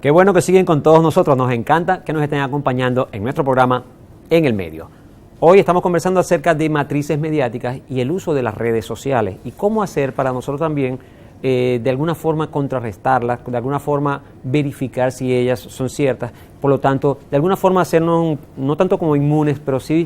Qué bueno que siguen con todos nosotros. Nos encanta que nos estén acompañando en nuestro programa En el Medio. Hoy estamos conversando acerca de matrices mediáticas y el uso de las redes sociales y cómo hacer para nosotros también de alguna forma contrarrestarlas, de alguna forma verificar si ellas son ciertas. Por lo tanto, de alguna forma hacernos no tanto como inmunes, pero sí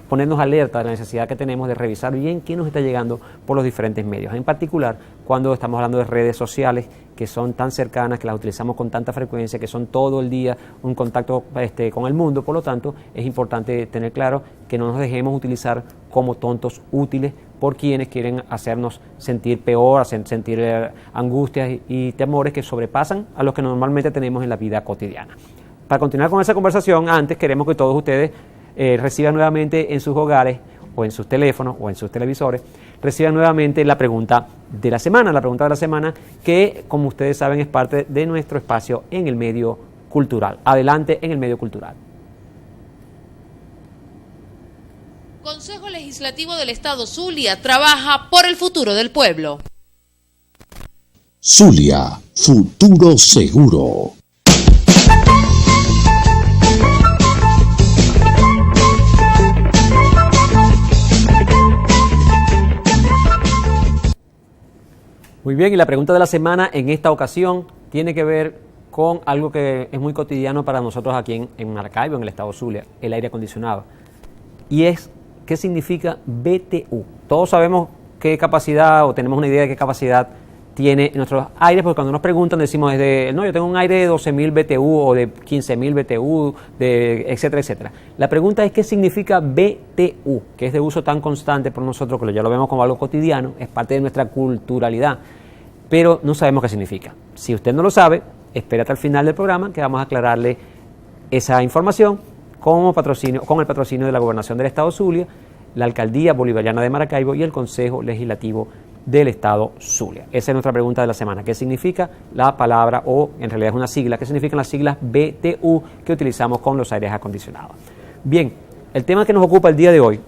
ponernos alerta de la necesidad que tenemos de revisar bien qué nos está llegando por los diferentes medios. En particular, cuando estamos hablando de redes sociales que son tan cercanas, que las utilizamos con tanta frecuencia, que son todo el día un contacto con el mundo. Por lo tanto, es importante tener claro que no nos dejemos utilizar como tontos útiles por quienes quieren hacernos sentir peor, sentir angustias y temores que sobrepasan a los que normalmente tenemos en la vida cotidiana. Para continuar con esa conversación, antes queremos que todos ustedes reciban nuevamente en sus hogares o en sus teléfonos o en sus televisores, reciban nuevamente la pregunta de la semana, que como ustedes saben es parte de nuestro espacio en el medio cultural. Adelante en el medio cultural. Consejo Legislativo del Estado Zulia trabaja por el futuro del pueblo. Zulia, futuro seguro. Muy bien, y la pregunta de la semana en esta ocasión tiene que ver con algo que es muy cotidiano para nosotros aquí en Maracaibo, en el estado Zulia, el aire acondicionado. Y es, ¿qué significa BTU? Todos sabemos qué capacidad, o tenemos una idea de qué capacidad tiene nuestros aires, porque cuando nos preguntan decimos, no, yo tengo un aire de 12.000 BTU o de 15.000 BTU, etcétera, etcétera. La pregunta es, ¿qué significa BTU? Que es de uso tan constante por nosotros, que ya lo vemos como algo cotidiano, es parte de nuestra culturalidad, pero no sabemos qué significa. Si usted no lo sabe, espérate al final del programa que vamos a aclararle esa información con el patrocinio de la Gobernación del Estado Zulia, la Alcaldía Bolivariana de Maracaibo y el Consejo Legislativo del Estado Zulia. Esa es nuestra pregunta de la semana. ¿Qué significa la palabra, o en realidad es una sigla, qué significan las siglas BTU que utilizamos con los aires acondicionados? Bien, el tema que nos ocupa el día de hoy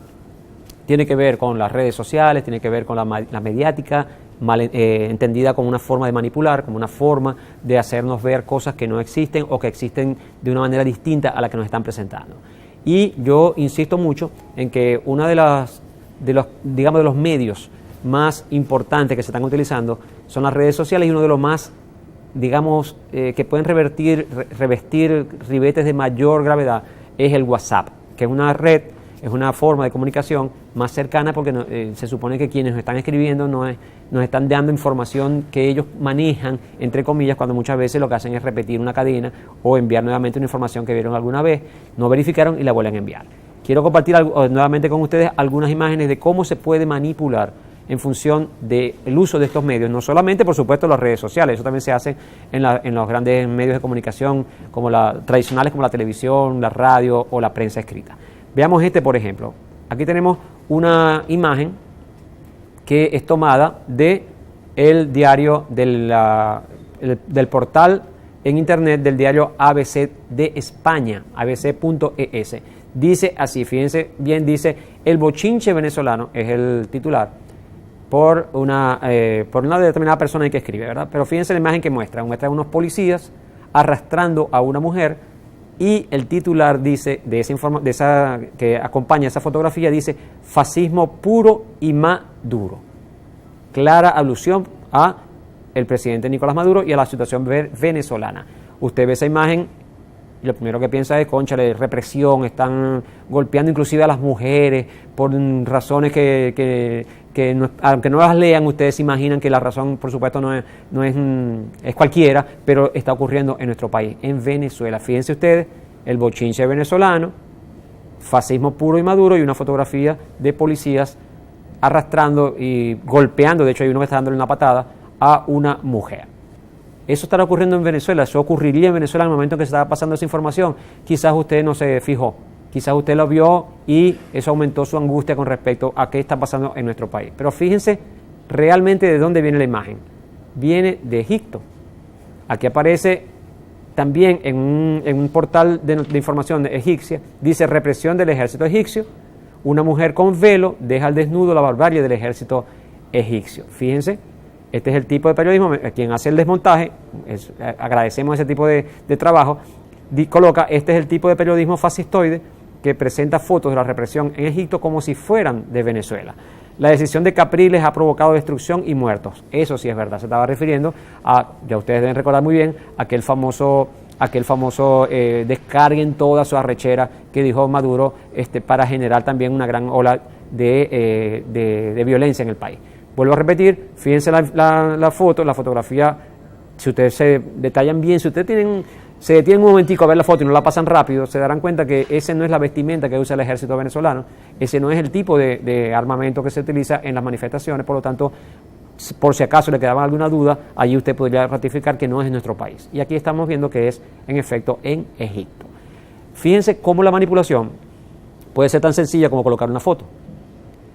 tiene que ver con las redes sociales, tiene que ver con la mediática, entendida como una forma de manipular, como una forma de hacernos ver cosas que no existen o que existen de una manera distinta a la que nos están presentando. Y yo insisto mucho en que uno de los medios más importantes que se están utilizando son las redes sociales, y uno de los más, que pueden revestir ribetes de mayor gravedad es el WhatsApp, que es una red, es una forma de comunicación más cercana, porque se supone que quienes nos están escribiendo nos están dando información que ellos manejan, entre comillas, cuando muchas veces lo que hacen es repetir una cadena o enviar nuevamente una información que vieron alguna vez, no verificaron y la vuelven a enviar. Quiero compartir nuevamente con ustedes algunas imágenes de cómo se puede manipular en función del uso de estos medios, no solamente, por supuesto, las redes sociales, eso también se hace en los grandes medios de comunicación tradicionales como la televisión, la radio o la prensa escrita. Veamos por ejemplo. Aquí tenemos una imagen que es tomada del diario del portal en internet del diario ABC de España, abc.es. Dice así, fíjense bien, dice: el bochinche venezolano, es el titular, por una determinada persona que escribe, ¿verdad? Pero fíjense la imagen que muestra unos policías arrastrando a una mujer, y el titular dice, que acompaña esa fotografía, dice: fascismo puro y maduro. Clara alusión a el presidente Nicolás Maduro y a la situación venezolana. Usted ve esa imagen y lo primero que piensa es, cónchale, represión, están golpeando inclusive a las mujeres por razones que aunque no las lean, ustedes se imaginan que la razón, por supuesto, no es cualquiera, pero está ocurriendo en nuestro país, en Venezuela. Fíjense ustedes, el bochinche venezolano, fascismo puro y maduro, y una fotografía de policías arrastrando y golpeando, de hecho hay uno que está dándole una patada a una mujer. Eso estará ocurriendo en Venezuela, eso ocurriría en Venezuela en el momento en que se estaba pasando esa información. Quizás usted no se fijó, quizás usted lo vio y eso aumentó su angustia con respecto a qué está pasando en nuestro país. Pero fíjense realmente de dónde viene la imagen. Viene de Egipto. Aquí aparece también en un portal de información egipcia, dice: represión del ejército egipcio, una mujer con velo deja al desnudo la barbarie del ejército egipcio. Fíjense, Este es el tipo de periodismo, quien hace el desmontaje, agradecemos ese tipo de trabajo, coloca, este es el tipo de periodismo fascistoide que presenta fotos de la represión en Egipto como si fueran de Venezuela. La decisión de Capriles ha provocado destrucción y muertos. Eso sí es verdad. Se estaba refiriendo a, ya ustedes deben recordar muy bien, aquel famoso descarguen toda su arrechera que dijo Maduro para generar también una gran ola de violencia en el país. Vuelvo a repetir, fíjense la fotografía, si ustedes se detallan bien, si ustedes se detienen un momentico a ver la foto y no la pasan rápido, se darán cuenta que ese no es la vestimenta que usa el ejército venezolano, ese no es el tipo de armamento que se utiliza en las manifestaciones, por lo tanto, por si acaso le quedaba alguna duda, allí usted podría ratificar que no es en nuestro país. Y aquí estamos viendo que es, en efecto, en Egipto. Fíjense cómo la manipulación puede ser tan sencilla como colocar una foto.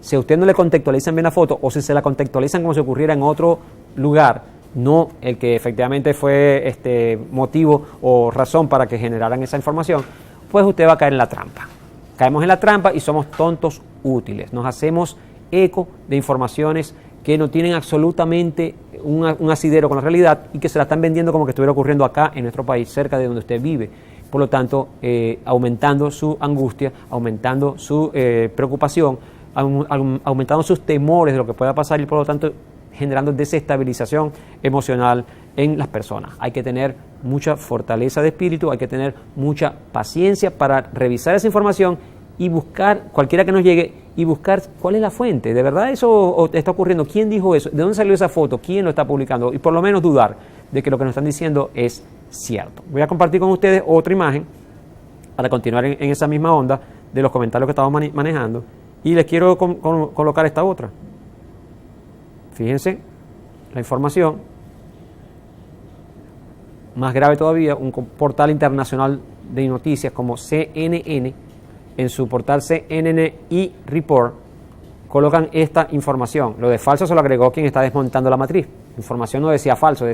Si a usted no le contextualizan bien la foto, o si se la contextualizan como si ocurriera en otro lugar, no el que efectivamente fue motivo o razón para que generaran esa información, pues usted va a caer en la trampa. Caemos en la trampa y somos tontos útiles. Nos hacemos eco de informaciones que no tienen absolutamente un asidero con la realidad y que se la están vendiendo como que estuviera ocurriendo acá en nuestro país, cerca de donde usted vive. Por lo tanto, aumentando su angustia, aumentando su preocupación, aumentando sus temores de lo que pueda pasar y por lo tanto generando desestabilización emocional en las personas. Hay que tener mucha fortaleza de espíritu, hay que tener mucha paciencia para revisar esa información y buscar, cualquiera que nos llegue, y buscar cuál es la fuente. ¿De verdad eso está ocurriendo? ¿Quién dijo eso? ¿De dónde salió esa foto? ¿Quién lo está publicando? Y por lo menos dudar de que lo que nos están diciendo es cierto. Voy a compartir con ustedes otra imagen para continuar en esa misma onda de los comentarios que estamos manejando. Y les quiero colocar esta otra. Fíjense, la información, más grave todavía, un portal internacional de noticias como CNN, en su portal CNN Report, colocan esta información. Lo de falso se lo agregó quien está desmontando la matriz. La información no decía falso,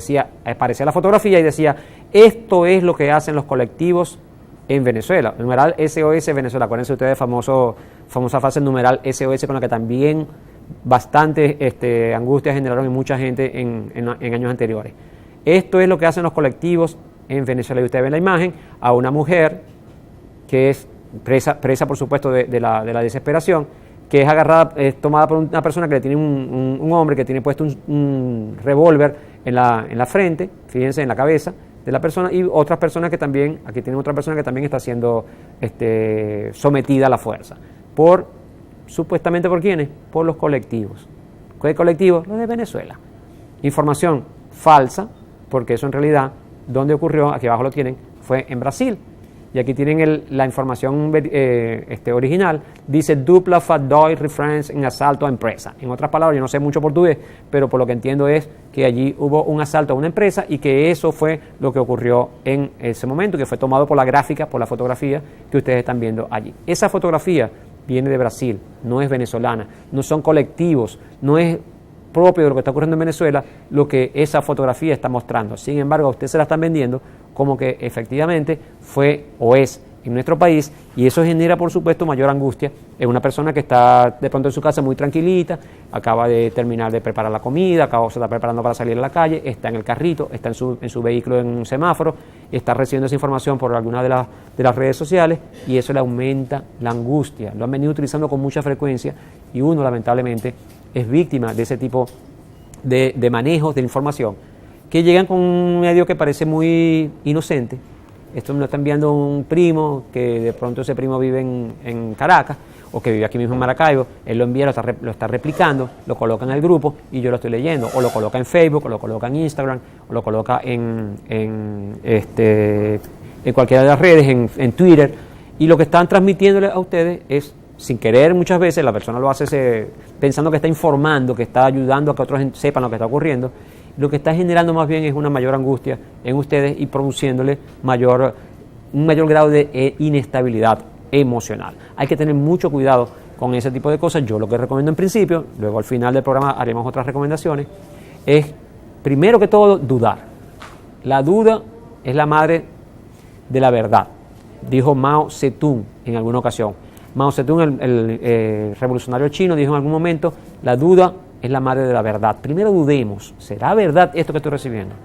aparecía la fotografía y decía, esto es lo que hacen los colectivos en Venezuela. El numeral SOS Venezuela, acuérdense ustedes, famosa frase, el numeral SOS, con la que también bastante angustia generaron en mucha gente en años anteriores. Esto es lo que hacen los colectivos en Venezuela. Y ustedes ven la imagen a una mujer que es presa por supuesto de la desesperación, que es agarrada, es tomada por una persona que le tiene un hombre que tiene puesto un revólver en la frente, fíjense, en la cabeza de la persona, y otras personas que también, aquí tienen otra persona que también está siendo sometida a la fuerza. ¿Supuestamente por quiénes? Por los colectivos. ¿Qué colectivos? Los de Venezuela. Información falsa, porque eso en realidad, ¿dónde ocurrió? Aquí abajo lo tienen, fue en Brasil. Y aquí tienen la información original. Dice dupla fadoi reference en asalto a empresa. En otras palabras, yo no sé mucho portugués, pero por lo que entiendo es que allí hubo un asalto a una empresa y que eso fue lo que ocurrió en ese momento, que fue tomado por la gráfica, por la fotografía que ustedes están viendo allí. Esa fotografía viene de Brasil, no es venezolana, no son colectivos, no es propio de lo que está ocurriendo en Venezuela lo que esa fotografía está mostrando. Sin embargo, a usted se la están vendiendo como que efectivamente fue o es en nuestro país, y eso genera por supuesto mayor angustia en una persona que está de pronto en su casa muy tranquilita, acaba de terminar de preparar la comida, se está preparando para salir a la calle, está en el carrito, está en su vehículo en un semáforo, está recibiendo esa información por alguna de las redes sociales, y eso le aumenta la angustia. Lo han venido utilizando con mucha frecuencia y uno lamentablemente es víctima de ese tipo de manejos de información que llegan con un medio que parece muy inocente. Esto me lo está enviando un primo, que de pronto ese primo vive en Caracas, o que vive aquí mismo en Maracaibo. Él lo envía, lo está replicando, lo coloca en el grupo y yo lo estoy leyendo, o lo coloca en Facebook, o lo coloca en Instagram, o lo coloca en cualquiera de las redes, en Twitter, y lo que están transmitiéndole a ustedes es, sin querer muchas veces, la persona lo hace pensando que está informando, que está ayudando a que otros sepan lo que está ocurriendo. Lo que está generando más bien es una mayor angustia en ustedes y produciéndole un mayor grado de inestabilidad emocional. Hay que tener mucho cuidado con ese tipo de cosas. Yo lo que recomiendo en principio, luego al final del programa haremos otras recomendaciones, es primero que todo dudar. La duda es la madre de la verdad, dijo Mao Zedong en alguna ocasión. Mao Zedong, el revolucionario chino, dijo en algún momento, la duda es la madre de la verdad. Primero dudemos, ¿será verdad esto que estoy recibiendo?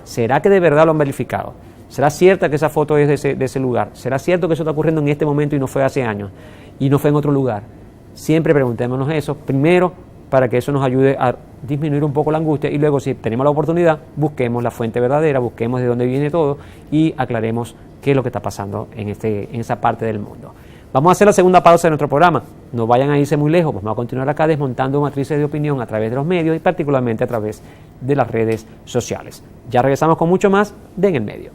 ¿Será que de verdad lo han verificado? ¿Será cierta que esa foto es de ese lugar? ¿Será cierto que eso está ocurriendo en este momento y no fue hace años? Y no fue en otro lugar. Siempre preguntémonos eso, primero para que eso nos ayude a disminuir un poco la angustia y luego si tenemos la oportunidad, busquemos la fuente verdadera, busquemos de dónde viene todo y aclaremos qué es lo que está pasando en esa parte del mundo. Vamos a hacer la segunda pausa de nuestro programa. No vayan a irse muy lejos, vamos a continuar acá desmontando matrices de opinión a través de los medios y particularmente a través de las redes sociales. Ya regresamos con mucho más de En el Medio.